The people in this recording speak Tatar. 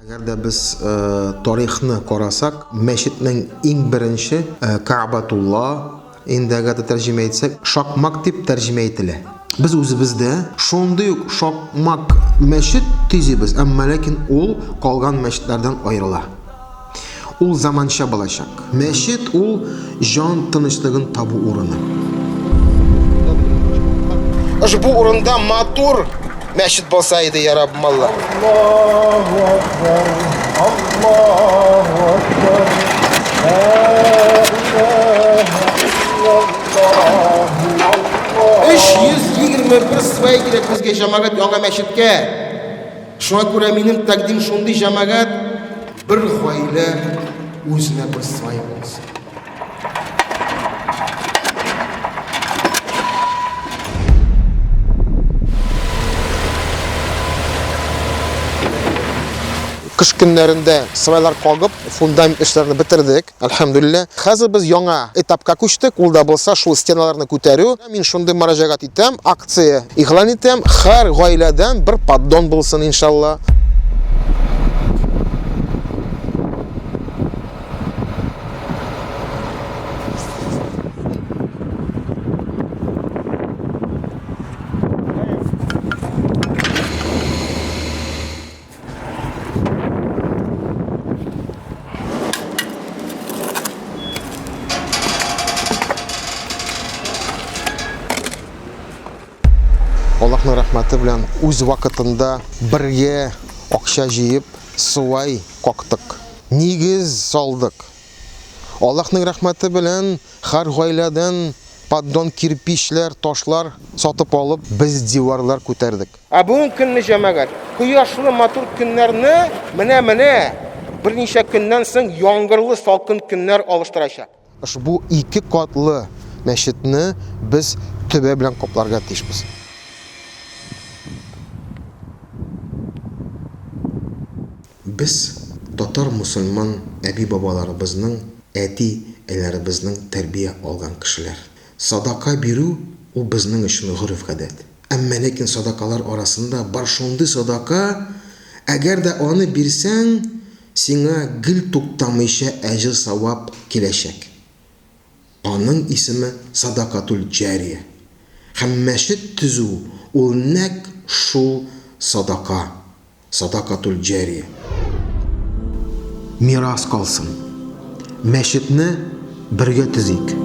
Agar da biz tarixni qarasaq, masjidning eng birinchi Ka'batulloh, endi agar tarjima etsak, shokmak deb tarjima etiladi. Biz o'zimizda shunday shokmak masjid tezimiz, ammo lekin u qolgan masjidlardan ayriladi. U zamoncha bo'lacak. Masjid u jon tinchligini tobu o'rni. Bu o'rinda motor masjid bo'lsa edi, ya Rabbim Alloh. Allohu akbar. Allohu akbar. La ilaha illalloh. 121 svay kerak bizga jamoat yangi masjidga. Shunga ko'ra mening taqdim shunday jamoat bir xoyla o'zina bir svay bo'lsin. Kış günlerinde sıvaylar qalqıb, fundament işlerini bitirdik. Elhamdülillah. Hazır biz yana etapga ko'chdik. Ulda bo'lsa shu stenalarni ko'tarib, men shunday murojaat etam, aksiya e'lon etam, har oiladan bir poddon bo'lsin inshaalloh. Allohning rahmati bilan o'z vaqtida birga oqsha yeyib, suvay qoqdik. Negiz soldik. Allohning rahmati bilan har oiladan poddon kirpishlar, toshlar sotib olib, biz devorlar ko'tardik. Bugun kunni jamoat, quyoshli motor kunlarni mana bir necha kundan so'ng yomg'irli salqin kunlar olishtirashak. Bu ikki qatli masjidni biz tuba bilan qoplarga tishmiz. Biz Tatar musulmon abi bobolarimizning, ati-alarimizning tarbiya olgan kishilar. Sadaqa beru u bizning uchun urf odat. Ammo lekin sadaqalar orasida bir shunday sadaqa, agarda uni bersang, senga gil to'xtamaycha ajr savob kelajak. Onun ismi sadaqatul jariya. Hammasi tuzu, ul nak shu sadaqa. Sadaqatul jariya. Miras qolsin. Masjidni birga tuzaylik.